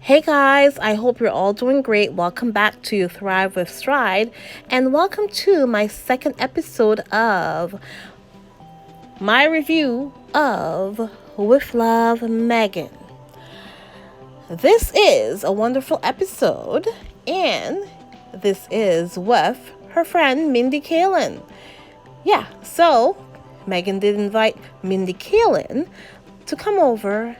Hey guys, I hope you're all doing great. Welcome back to Thrive with Stride, and welcome to my second episode of my review of With Love, Meghan. This is a wonderful episode, and this is with her friend Mindy Kaling. Yeah, so Meghan did invite Mindy Kaling to come over,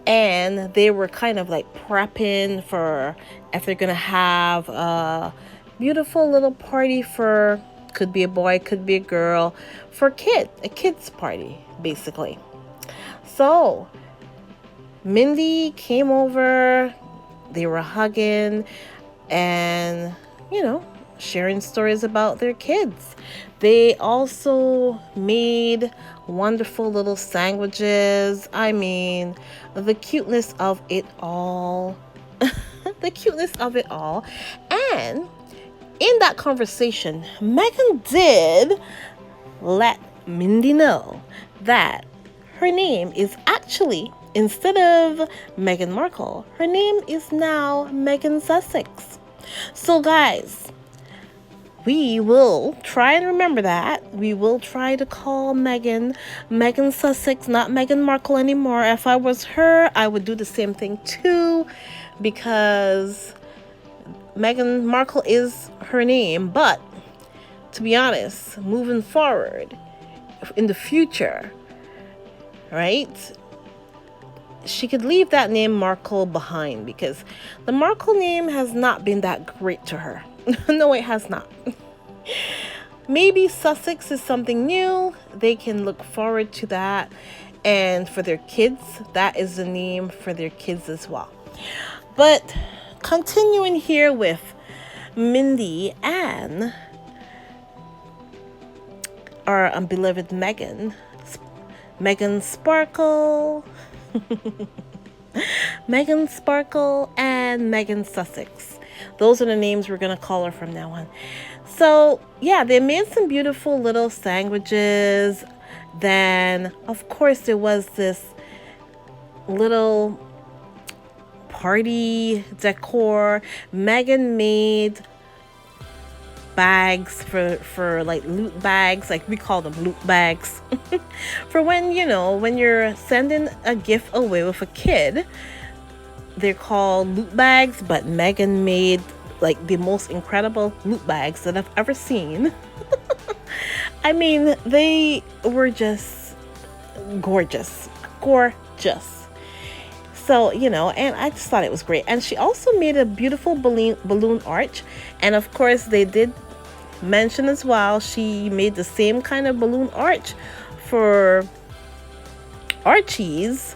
and they were kind of like prepping for if they're gonna have a beautiful little party for, could be a boy, could be a girl, for a kids party basically. So Mindy came over, they were hugging and sharing stories about their kids. They also made wonderful little sandwiches. I mean, the cuteness of it all. The cuteness of it all. And in that conversation, Meghan did let Mindy know that her name is actually, instead of Meghan Markle, her name is now Meghan Sussex. So guys, we will try and remember that. We will try to call Meghan Sussex, not Meghan Markle anymore. If I was her, I would do the same thing too, because Meghan Markle is her name. But to be honest, moving forward in the future, right, she could leave that name Markle behind, because the Markle name has not been that great to her. No, it has not. Maybe Sussex is something new. They can look forward to that. And for their kids, that is the name for their kids as well. But continuing here with Mindy and our beloved Meghan Sparkle, Meghan Sparkle and Meghan Sussex. Those are the names we're going to call her from now on. So, yeah, they made some beautiful little sandwiches. Then, of course, there was this little party decor. Meghan made bags for like loot bags, like we call them loot bags. For when you're sending a gift away with a kid, they're called loot bags. But Meghan made like the most incredible loot bags that I've ever seen. I mean, they were just gorgeous. So, and I just thought it was great. And she also made a beautiful balloon arch. And of course, they did mention as well, she made the same kind of balloon arch for Archie's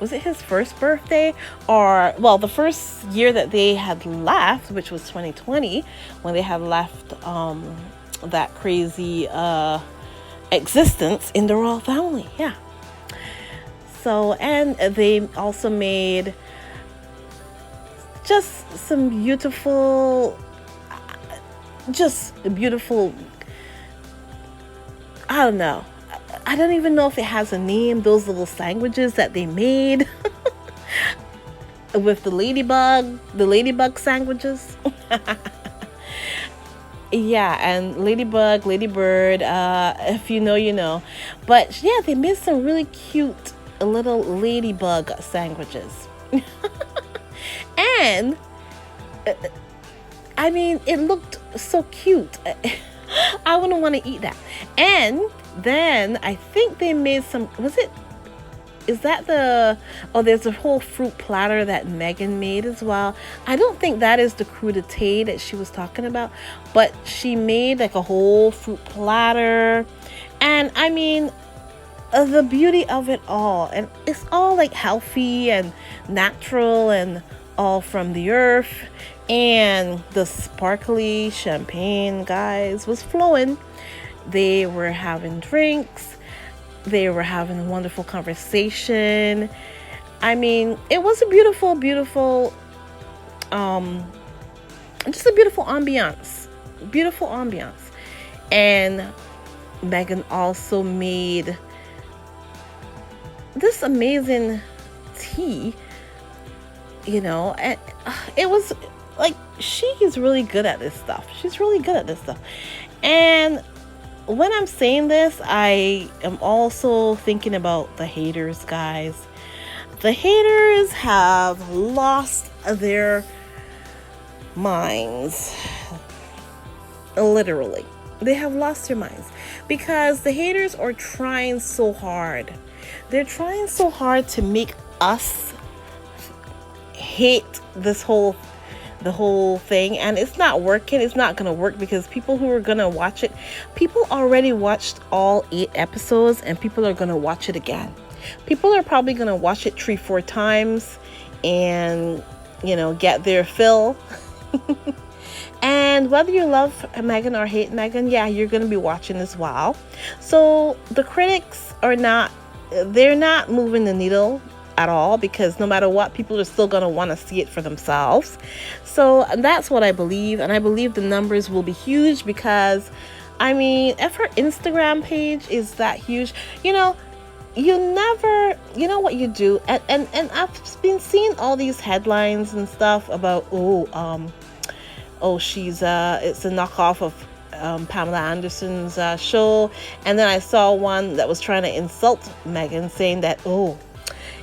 was it his first birthday? Or, well, the first year that they had left, which was 2020, when they had left that crazy existence in the royal family. Yeah. So, and they also made just some beautiful, I don't know. I don't even know if it has a name, those little sandwiches that they made with the ladybug sandwiches. Yeah, and ladybug, ladybird, if you know, you know. But yeah, they made some really cute little ladybug sandwiches. And I mean, it looked so cute. I wouldn't want to eat that. And then I think they made some, there's a whole fruit platter that Meghan made as well. I don't think that is the crudité that she was talking about, but she made like a whole fruit platter. And I mean, the beauty of it all, and it's all like healthy and natural and all from the earth. And the sparkly champagne, guys, was flowing. They were having drinks. They were having a wonderful conversation. I mean, it was a beautiful, just a beautiful ambiance. And Meghan also made this amazing tea and it was like, she is really good at this stuff. She's really good at this stuff. And when I'm saying this, I am also thinking about the haters, guys. The haters have lost their minds. Literally. They have lost their minds because the haters are trying so hard. They're trying so hard to make us hate the whole thing, and it's not working. It's not going to work because people who are going to watch it, people already watched all 8 episodes, and people are going to watch it again. People are probably going to watch it 3-4 times and get their fill. And whether you love Meghan or hate Meghan, yeah, you're going to be watching as well. So the critics they're not moving the needle at all, because no matter what, people are still going to want to see it for themselves. So that's what I believe. And I believe the numbers will be huge because, if her Instagram page is that huge, you know what you do. And I've been seeing all these headlines and stuff about, she's it's a knockoff of Pamela Anderson's show. And then I saw one that was trying to insult Meghan, saying that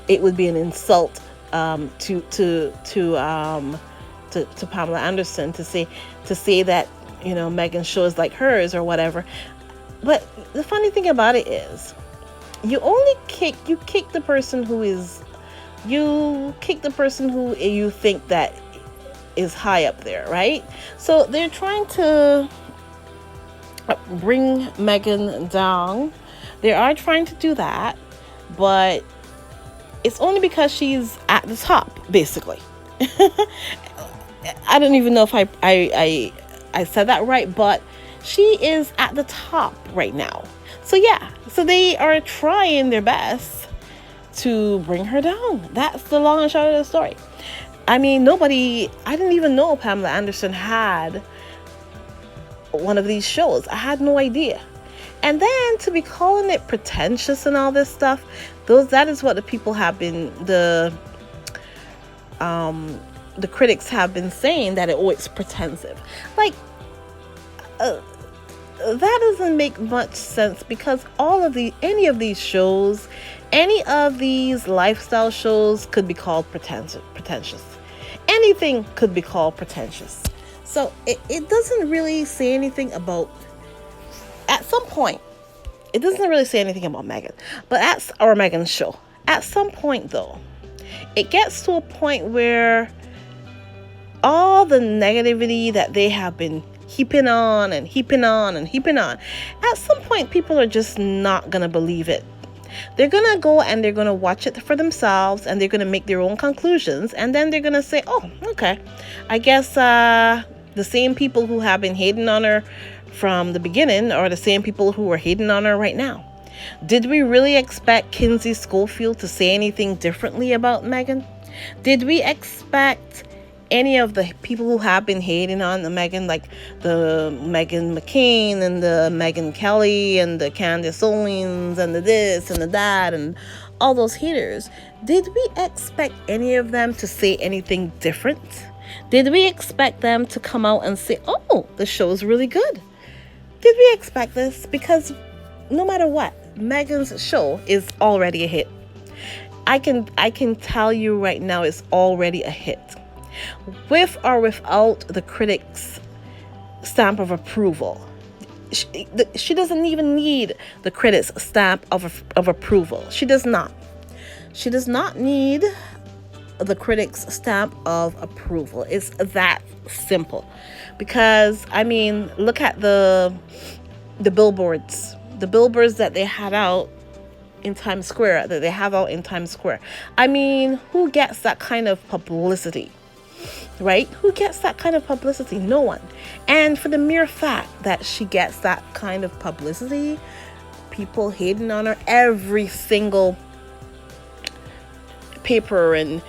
it would be an insult to Pamela Anderson to say that Meghan's show is like hers or whatever. But the funny thing about it is, you kick the person who you think that is high up there, right? So they're trying to bring Meghan down. They are trying to do that, but it's only because she's at the top, basically. I don't even know if I said that right, but she is at the top right now. So yeah, so they are trying their best to bring her down. That's the long and short of the story. I didn't even know Pamela Anderson had one of these shows. I had no idea. And then to be calling it pretentious and all this stuff, that is what the people have been, the critics have been saying, that it's pretensive. Like, that doesn't make much sense, because any of these shows, any of these lifestyle shows could be called pretentious. Anything could be called pretentious. So it doesn't really say anything about, at some point, it doesn't really say anything about Meghan, or Meghan's show. At some point, though, it gets to a point where all the negativity that they have been heaping on, at some point, people are just not going to believe it. They're going to go and they're going to watch it for themselves, and they're going to make their own conclusions, and then they're going to say, oh, okay, I guess the same people who have been hating on her from the beginning are the same people who are hating on her right now. Did we really expect Kinsey Schofield to say anything differently about Meghan? Did we expect any of the people who have been hating on the Meghan, like the Meghan McCain and the Meghan Kelly and the Candace Owens and the this and the that and all those haters, did we expect any of them to say anything different? Did we expect them to come out and say, oh, the show's really good? Did we expect this? Because no matter what, Meghan's show is already a hit. I can tell you right now, it's already a hit. With or without the critics' stamp of approval. She doesn't even need the critics' stamp of approval. She does not. She does not need the critics' stamp of approval. It's that simple. Because, look at the billboards. The billboards that they had out in Times Square, who gets that kind of publicity? Right? Who gets that kind of publicity? No one. And for the mere fact that she gets that kind of publicity, people hating on her, every single paper and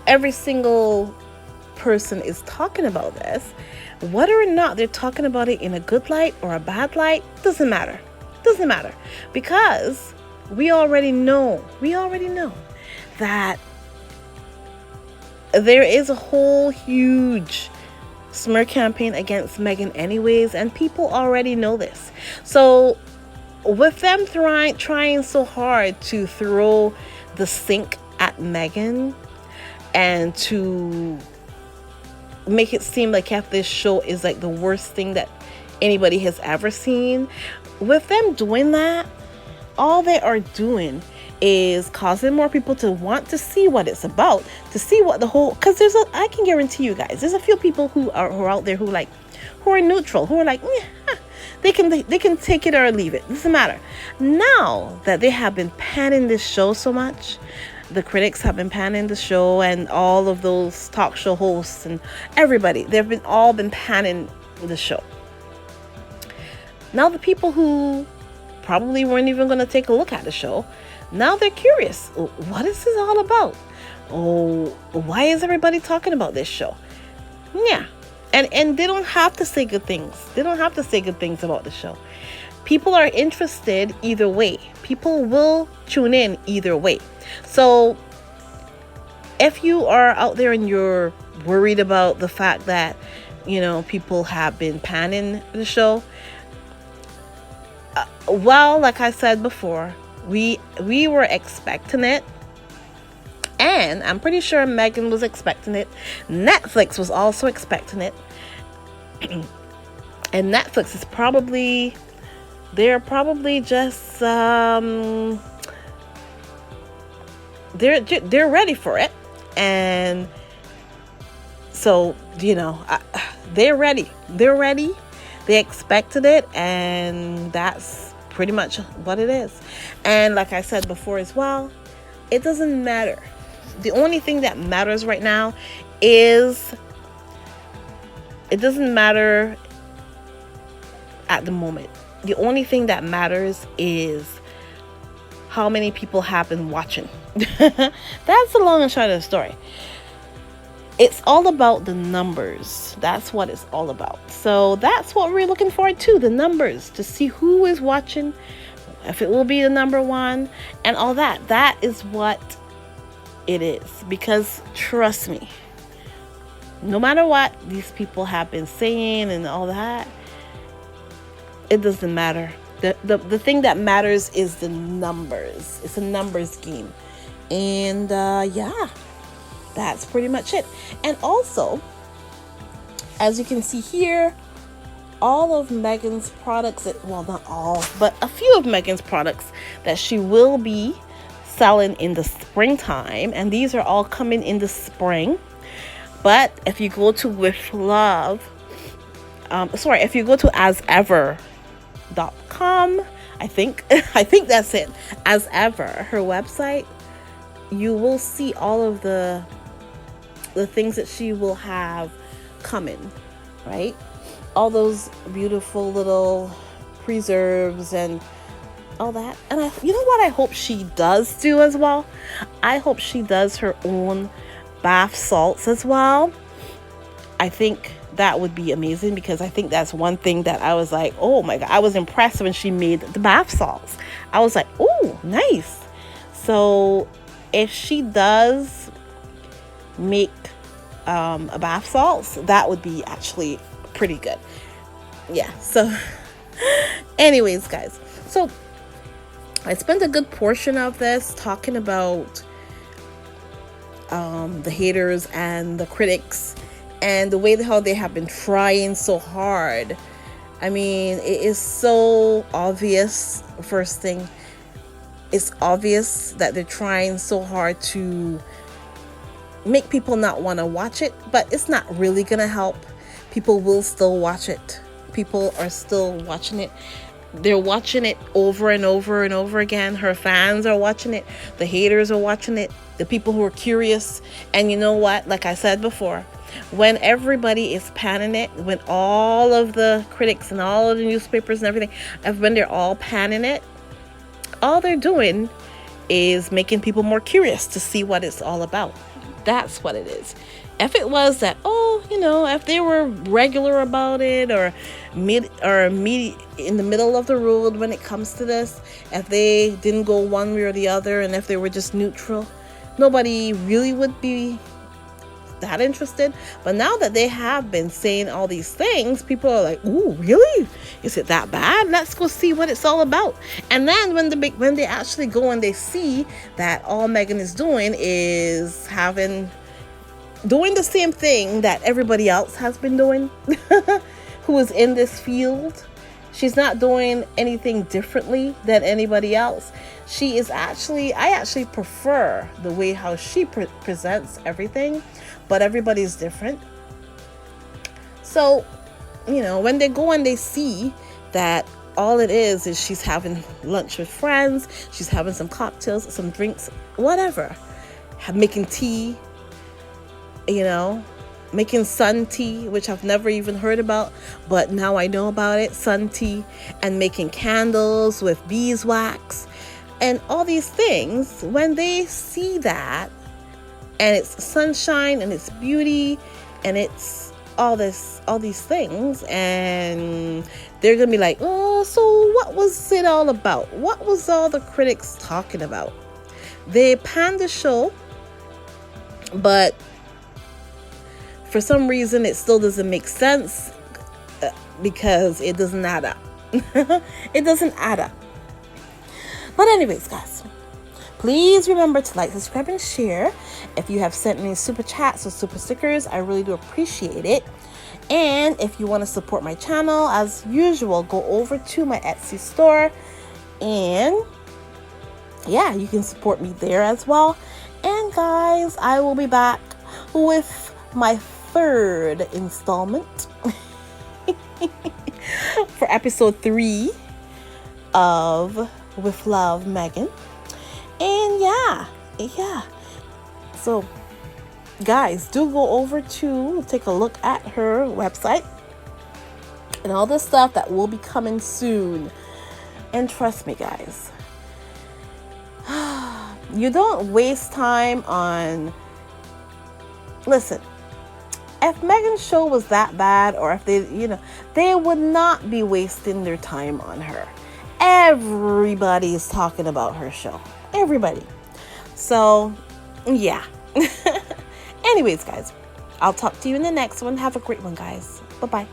every single person is talking about this. Whether or not they're talking about it in a good light or a bad light, doesn't matter. Because we already know that there is a whole huge smear campaign against Meghan anyways, and people already know this. So with them trying so hard to throw the sink at Meghan and to make it seem like half this show is like the worst thing that anybody has ever seen, with them doing that, all they are doing is causing more people to want to see what it's about, to see what the whole, because I can guarantee you guys, there's a few people who are out there who are neutral, who are like, they can take it or leave it, doesn't matter. Now that they have been panning this show so much, the critics have been panning the show, and all of those talk show hosts and everybody, they've all been panning the show. Now the people who probably weren't even going to take a look at the show, now they're curious. What is this all about? Oh, why is everybody talking about this show? Yeah. And they don't have to say good things. They don't have to say good things about the show. People are interested either way. People will tune in either way. So if you are out there and you're worried about the fact that, people have been panning the show, well, like I said before, we were expecting it, and I'm pretty sure Meghan was expecting it. Netflix was also expecting it, and Netflix is they're probably just they're ready for it, and so they're ready. They expected it, and that's pretty much what it is. And like I said before as well, it doesn't matter. The only thing that matters right now is, it doesn't matter at the moment. The only thing that matters is how many people have been watching. That's the long and short of the story. It's all about the numbers. That's what it's all about. So that's what we're looking forward to, the numbers, to see who is watching, if it will be the number one, and all that. That is what it is. Because trust me, no matter what these people have been saying and all that, it doesn't matter. The thing that matters is the numbers. It's a numbers game. And yeah. That's pretty much it. And also, as you can see here, all of Meghan's products, well, not all, but a few of Meghan's products that she will be selling in the springtime. And these are all coming in the spring. But if you go to if you go to asever.com, I think that's it. As ever, her website, you will see all of the things that she will have coming, right? All those beautiful little preserves and all that. And you know what I hope she does do as well? I hope she does her own bath salts as well. I think that would be amazing, because I think that's one thing that I was like, oh my God, I was impressed when she made the bath salts. I was like, oh, nice. So if she does make a bath salts, that would be actually pretty good. Yeah. So anyways, guys, so I spent a good portion of this talking about the haters and the critics and the way how they have been trying so hard. I mean, it is so obvious. First thing, it's obvious that they're trying so hard to make people not want to watch it, but it's not really gonna help. People will still watch it. People are still watching it. They're watching it over and over and over again. Her fans are watching it. The haters are watching it. The people who are curious. And you know what? Like I said before, when everybody is panning it, when all of the critics and all of the newspapers and everything, when they're all panning it, all they're doing is making people more curious to see what it's all about. That's what it is. If it was that, if they were regular about it, or mid in the middle of the road when it comes to this, if they didn't go one way or the other, and if they were just neutral, nobody really would be that interested. But now that they have been saying all these things, people are like, ooh, really? Is it that bad? Let's go see what it's all about. And then when they actually go and they see that all Meghan is doing is doing the same thing that everybody else has been doing who is in this field. She's not doing anything differently than anybody else. I actually prefer the way how she presents everything, but everybody's different. So, when they go and they see that all it is she's having lunch with friends, she's having some cocktails, some drinks, whatever, making tea, making sun tea, which I've never even heard about, but now I know about it, sun tea, and making candles with beeswax and all these things. When they see that, and it's sunshine and it's beauty and it's all these things, and they're gonna be like, oh, so what was it all about? What was all the critics talking about? They panned the show, but for some reason, it still doesn't make sense because it doesn't add up. It doesn't add up. But anyways, guys, please remember to like, subscribe, and share. If you have sent me super chats or super stickers, I really do appreciate it. And if you want to support my channel, as usual, go over to my Etsy store. And yeah, you can support me there as well. And guys, I will be back with my third installment for episode 3 of With Love, Meghan. And yeah, so guys, do go over to take a look at her website and all the stuff that will be coming soon. And trust me, guys, you don't waste time on, listen, if Meghan's show was that bad, or if they would not be wasting their time on her. Everybody is talking about her show. Everybody. So, yeah. Anyways, guys, I'll talk to you in the next one. Have a great one, guys. Bye-bye.